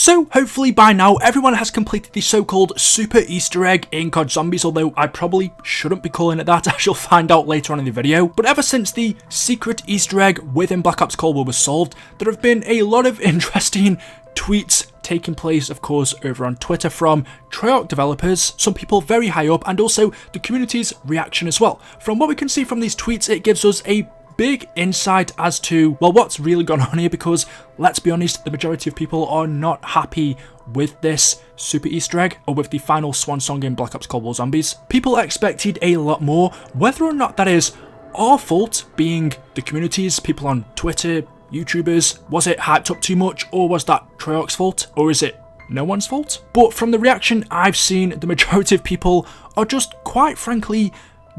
So hopefully by now everyone has completed the so-called super Easter egg in COD Zombies, although I probably shouldn't be calling it that, as you'll find out later on in the video. But ever since the secret Easter egg within Black Ops Cold War was solved, there have been a lot of interesting tweets taking place, of course, over on Twitter from Treyarch developers, some people very high up, and also the community's reaction as well. From what we can see from these tweets, it gives us a big insight as to, well, what's really gone on here, because let's be honest, the majority of people are not happy with this super Easter egg, or with the final swan song in Black Ops Cold War Zombies. People expected a lot more. Whether or not that is our fault, being the communities, people on Twitter, YouTubers, was it hyped up too much, or was that Treyarch's fault, or is it no one's fault? But from the reaction I've seen, the majority of people are just quite frankly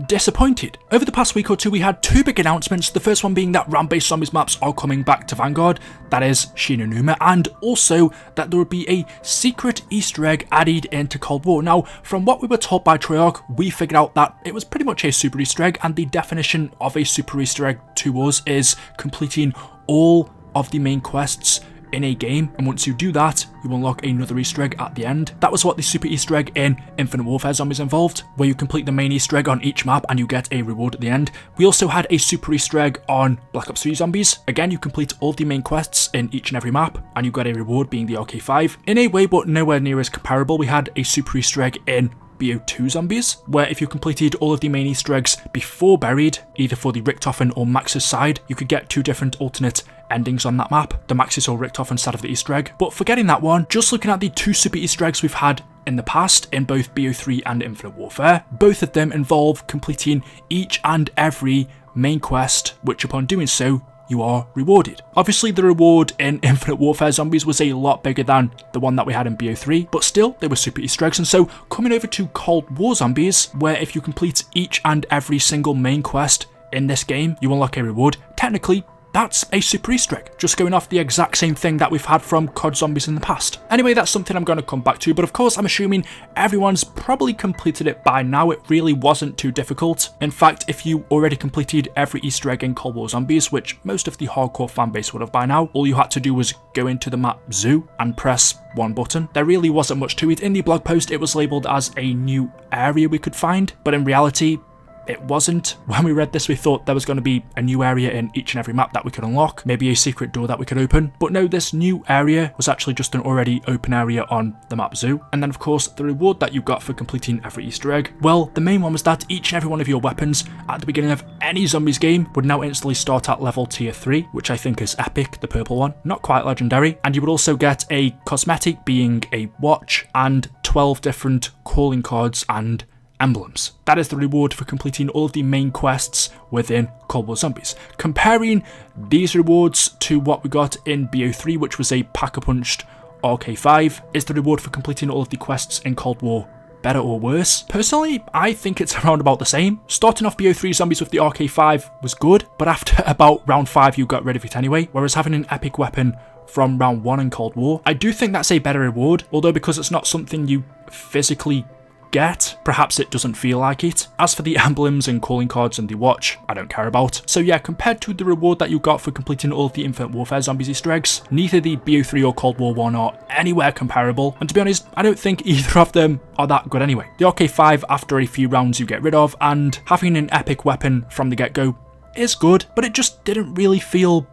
disappointed. Over the past week or two, we had two big announcements, the first one being that RAM-based zombies maps are coming back to Vanguard, that is Shinonuma, and also that there would be a secret Easter egg added into Cold War. Now, from what we were told by Treyarch, we figured out that it was pretty much a super Easter egg, and the definition of a super Easter egg to us is completing all of the main quests in a game, and once you do that, you unlock another Easter egg at the end. That was what the super Easter egg in Infinite Warfare Zombies involved, where you complete the main Easter egg on each map and you get a reward at the end. We also had a super Easter egg on Black Ops 3 Zombies. Again, you complete all the main quests in each and every map, and you get a reward being the RK5. In a way, but nowhere near as comparable, we had a super Easter egg in BO2 Zombies, where if you completed all of the main Easter eggs before Buried, either for the Richtofen or Maxis side, you could get two different alternate endings on that map, the Maxis or Richtofen side of the Easter egg. But forgetting that one, just looking at the two super Easter eggs we've had in the past in both BO3 and Infinite Warfare, both of them involve completing each and every main quest, which upon doing so, you are rewarded. Obviously, the reward in Infinite Warfare Zombies was a lot bigger than the one that we had in BO3, but still, they were super Easter eggs. And so, coming over to Cold War Zombies, where if you complete each and every single main quest in this game, you unlock a reward. Technically, that's a super Easter egg, just going off the exact same thing that we've had from COD Zombies in the past. Anyway, that's something I'm going to come back to, but of course I'm assuming everyone's probably completed it by now. It really wasn't too difficult. In fact, if you already completed every Easter egg in Cold War Zombies, which most of the hardcore fanbase would have by now, all you had to do was go into the map Zoo and press one button. There really wasn't much to it. In the blog post, it was labelled as a new area we could find, but in reality, it wasn't. When we read this, we thought there was going to be a new area in each and every map that we could unlock, maybe a secret door that we could open, but no, this new area was actually just an already open area on the map Zoo. And then of course, the reward that you got for completing every Easter egg, well, the main one was that each and every one of your weapons at the beginning of any Zombies game would now instantly start at level tier 3, which I think is epic, the purple one, not quite legendary, and you would also get a cosmetic being a watch and 12 different calling cards and emblems. That is the reward for completing all of the main quests within Cold War Zombies. Comparing these rewards to what we got in BO3, which was a pack-a-punched RK5, is the reward for completing all of the quests in Cold War better or worse? Personally, I think it's around about the same. Starting off BO3 Zombies with the RK5 was good, but after about round 5 you got rid of it anyway, whereas having an epic weapon from round 1 in Cold War, I do think that's a better reward, although because it's not something you physically get, perhaps it doesn't feel like it. As for the emblems and calling cards and the watch, I don't care about. So yeah, compared to the reward that you got for completing all of the Infinite Warfare Zombies Easter eggs, neither the BO3 or Cold War 1 are anywhere comparable, and to be honest, I don't think either of them are that good anyway. The RK5 after a few rounds you get rid of, and having an epic weapon from the get-go is good, but it just didn't really feel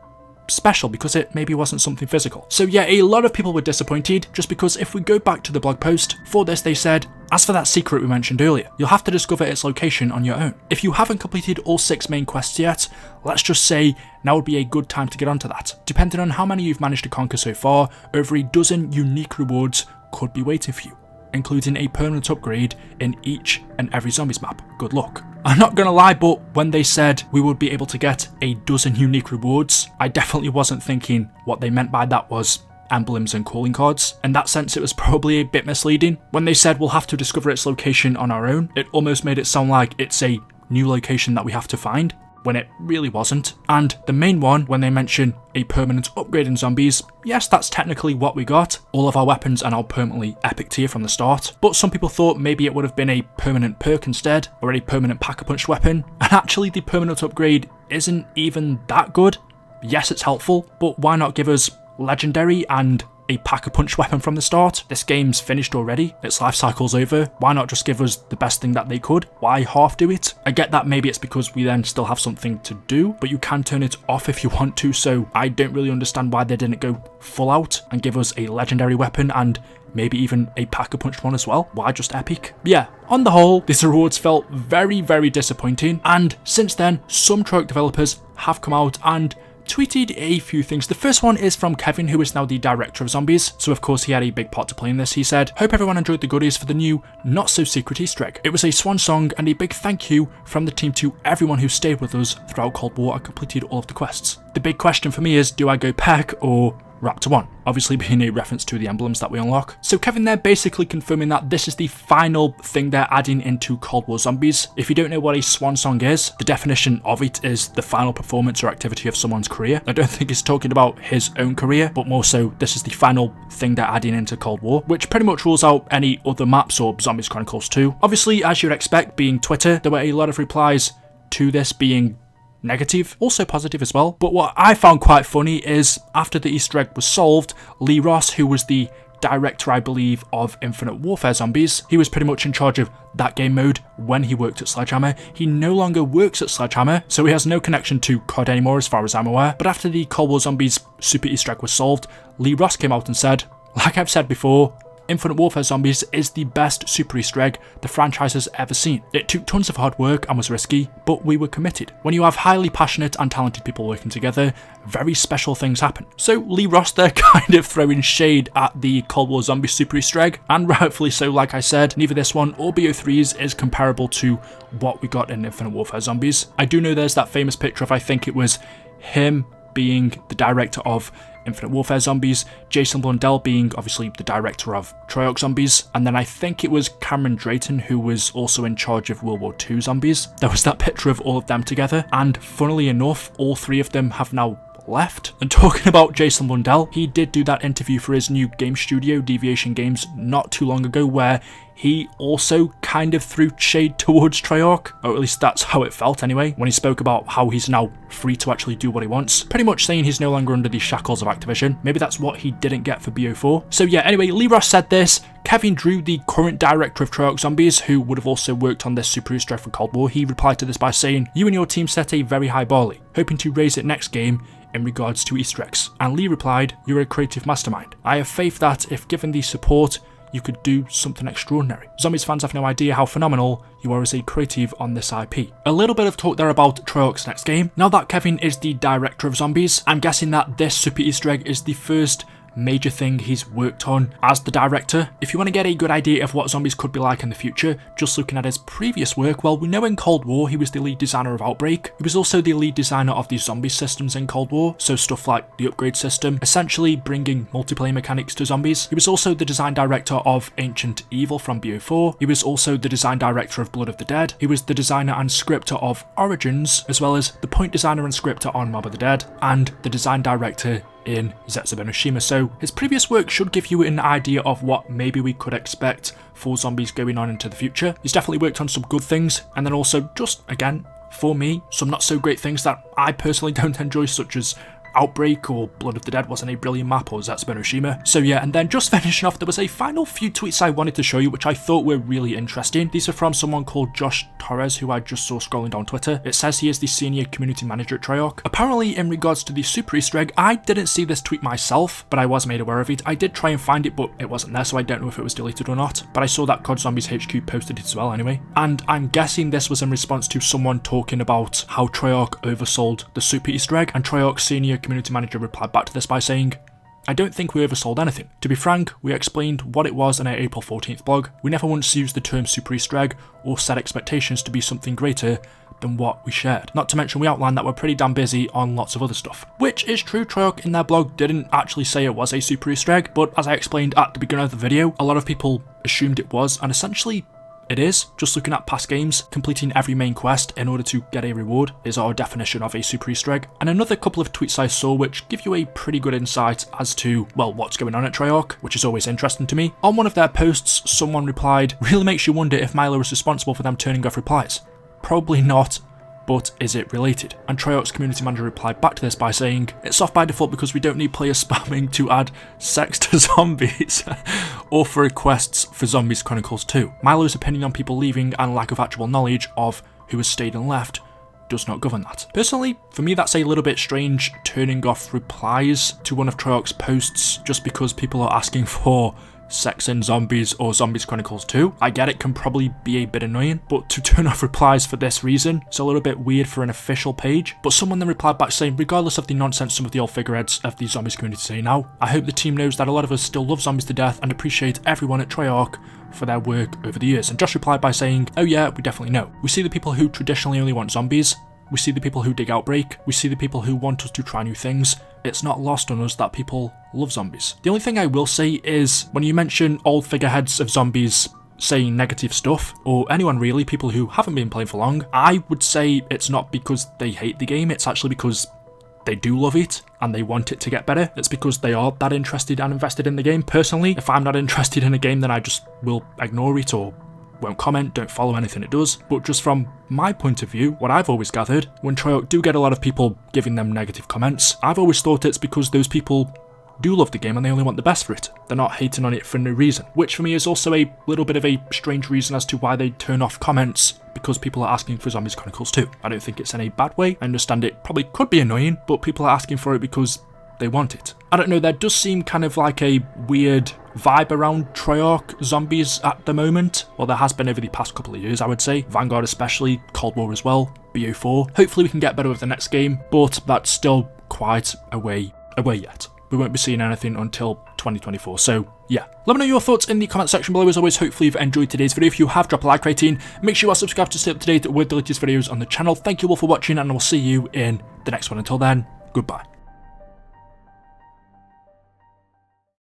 special because it maybe wasn't something physical. So yeah, a lot of people were disappointed, just because if we go back to the blog post, for this they said, as for that secret we mentioned earlier, you'll have to discover its location on your own. If you haven't completed all 6 main quests yet, let's just say now would be a good time to get onto that. Depending on how many you've managed to conquer so far, over a dozen unique rewards could be waiting for you, including a permanent upgrade in each and every Zombies map. Good luck. I'm not gonna lie, but when they said we would be able to get a dozen unique rewards, I definitely wasn't thinking what they meant by that was emblems and calling cards. In that sense, it was probably a bit misleading. When they said we'll have to discover its location on our own, it almost made it sound like it's a new location that we have to find, when it really wasn't. And the main one, when they mention a permanent upgrade in Zombies, yes, that's technically what we got. All of our weapons are now permanently epic tier from the start, but some people thought maybe it would have been a permanent perk instead, or a permanent pack-a-punch weapon, and actually the permanent upgrade isn't even that good. Yes, it's helpful, but why not give us legendary and a pack-a-punch weapon from the start. This game's finished already, its life cycle's over, why not just give us the best thing that they could? Why half do it? I get that maybe it's because we then still have something to do, but you can turn it off if you want to, so I don't really understand why they didn't go full out and give us a legendary weapon and maybe even a pack-a-punch one as well. Why just epic? Yeah, on the whole, these rewards felt very, very disappointing, and since then, some Treyarch developers have come out and tweeted a few things. The first one is from Kevin, who is now the director of Zombies, so of course he had a big part to play in this. He said, "Hope everyone enjoyed the goodies for the new not-so-secret Easter egg. It was a swan song and a big thank you from the team to everyone who stayed with us throughout Cold War and completed all of the quests." The big question for me is, do I go Peck or Raptor 1, obviously being a reference to the emblems that we unlock. So Kevin there basically confirming that this is the final thing they're adding into Cold War Zombies. If you don't know what a swan song is, the definition of it is the final performance or activity of someone's career. I don't think it's talking about his own career, but more so this is the final thing they're adding into Cold War, which pretty much rules out any other maps or Zombies Chronicles 2. Obviously, as you'd expect, being Twitter, there were a lot of replies to this being negative, also positive as well. But what I found quite funny is after the Easter egg was solved, Lee Ross, who was the director, I believe, of Infinite Warfare Zombies, he was pretty much in charge of that game mode when he worked at Sledgehammer. He no longer works at Sledgehammer, so he has no connection to COD anymore as far as I'm aware. But after the Cold War Zombies Super Easter egg was solved, Lee Ross came out and said, "Like I've said before, Infinite Warfare Zombies is the best Super Easter egg the franchise has ever seen. It took tons of hard work and was risky, but we were committed. When you have highly passionate and talented people working together, very special things happen." So Lee Ross there kind of throwing shade at the Cold War Zombies Super Easter egg, and rightfully so. Like I said, neither this one or BO3's is comparable to what we got in Infinite Warfare Zombies. I do know there's that famous picture of, I think it was him being the director of Infinite Warfare Zombies, Jason Blundell being obviously the director of Treyarch Zombies, and then I think it was Cameron Drayton who was also in charge of World War II Zombies. There was that picture of all of them together, and funnily enough, all three of them have now left. And talking about Jason Blundell, he did do that interview for his new game studio, Deviation Games, not too long ago, where he also kind of threw shade towards Treyarch, or at least that's how it felt anyway, when he spoke about how he's now free to actually do what he wants, pretty much saying he's no longer under the shackles of Activision. Maybe that's what he didn't get for BO4. So yeah, anyway, Lee Ross said this. Kevin Drew, the current director of Treyarch Zombies, who would have also worked on this Super Easter egg for Cold War, he replied to this by saying, "You and your team set a very high bar, Lee, hoping to raise it next game in regards to Easter eggs." And Lee replied, "You're a creative mastermind. I have faith that if given the support, you could do something extraordinary. Zombies fans have no idea how phenomenal you are as a creative on this IP." A little bit of talk there about Treyarch's next game. Now that Kevin is the director of Zombies, I'm guessing that this Super Easter egg is the first major thing he's worked on as the director. If you want to get a good idea of what Zombies could be like in the future, just looking at his previous work, well, we know in Cold War he was the lead designer of Outbreak. He was also the lead designer of the zombie systems in Cold War, so stuff like the upgrade system, essentially bringing multiplayer mechanics to zombies. He was also the design director of Ancient Evil from BO4. He was also the design director of Blood of the Dead. He was the designer and scripter of Origins, as well as the point designer and scripter on Mob of the Dead, and the design director in Zetsubo no Shima, so his previous work should give you an idea of what maybe we could expect for Zombies going on into the future. He's definitely worked on some good things, and then also just, again, for me, some not so great things that I personally don't enjoy, such as Outbreak or Blood of the Dead wasn't a brilliant map, or Zetsubo no Shima. So yeah, and then just finishing off, there was a final few tweets I wanted to show you which I thought were really interesting. These are from someone called Josh Torres, who I just saw scrolling down Twitter. It says he is the senior community manager at Treyarch. Apparently, in regards to the Super Easter egg, I didn't see this tweet myself, but I was made aware of it. I did try and find it, but it wasn't there, so I don't know if it was deleted or not. But I saw that COD Zombies HQ posted it as well anyway. And I'm guessing this was in response to someone talking about how Treyarch oversold the Super Easter egg, and Treyarch's senior community manager replied back to this by saying, "I don't think we oversold anything. To be frank, we explained what it was in our April 14th blog. We never once used the term Super Easter egg or set expectations to be something greater than what we shared. Not to mention we outlined that we're pretty damn busy on lots of other stuff." Which is true, Treyarch in their blog didn't actually say it was a Super Easter egg, but as I explained at the beginning of the video, a lot of people assumed it was, and essentially it is. Just looking at past games, completing every main quest in order to get a reward is our definition of a Super Easter egg. And another couple of tweets I saw which give you a pretty good insight as to, well, what's going on at Treyarch, which is always interesting to me. On one of their posts, someone replied, "Really makes you wonder if Milo was responsible for them turning off replies. Probably not, but is it related? And Treyarch's community manager replied back to this by saying, it's off by default because we don't need players spamming to add sex to zombies or for requests for Zombies Chronicles 2. Milo's opinion on people leaving and lack of actual knowledge of who has stayed and left does not govern that. Personally, for me that's a little bit strange, turning off replies to one of Treyarch's posts just because people are asking for sex in Zombies or Zombies Chronicles 2. I get it can probably be a bit annoying, but to turn off replies for this reason, it's a little bit weird for an official page. But someone then replied back saying, regardless of the nonsense some of the old figureheads of the Zombies community say now, I hope the team knows that a lot of us still love zombies to death and appreciate everyone at Treyarch for their work over the years. And Josh replied by saying, oh yeah, we definitely know. We see the people who traditionally only want zombies. We see the people who dig Outbreak. We see the people who want us to try new things. It's not lost on us that people love zombies. The only thing I will say is, when you mention old figureheads of zombies saying negative stuff, or anyone really, people who haven't been playing for long, I would say it's not because they hate the game, it's actually because they do love it and they want it to get better. It's because they are that interested and invested in the game. Personally, if I'm not interested in a game, then I just will ignore it or won't comment, don't follow anything it does. But just from my point of view, what I've always gathered, when Treyarch do get a lot of people giving them negative comments, I've always thought it's because those people do love the game and they only want the best for it. They're not hating on it for no reason, which for me is also a little bit of a strange reason as to why they turn off comments because people are asking for Zombies Chronicles 2. I don't think it's in a bad way. I understand it probably could be annoying, but people are asking for it because they want it. I don't know, there does seem kind of like a weird vibe around Treyarch zombies at the moment. Well, there has been over the past couple of years, I would say. Vanguard especially, Cold War as well, BO4. Hopefully we can get better with the next game, but that's still quite a way yet. We won't be seeing anything until 2024, so yeah. Let me know your thoughts in the comment section below. As always, hopefully you've enjoyed today's video. If you have, drop a like rating. Make sure you are subscribed to stay up to date with the latest videos on the channel. Thank you all for watching, and I will see you in the next one. Until then, goodbye.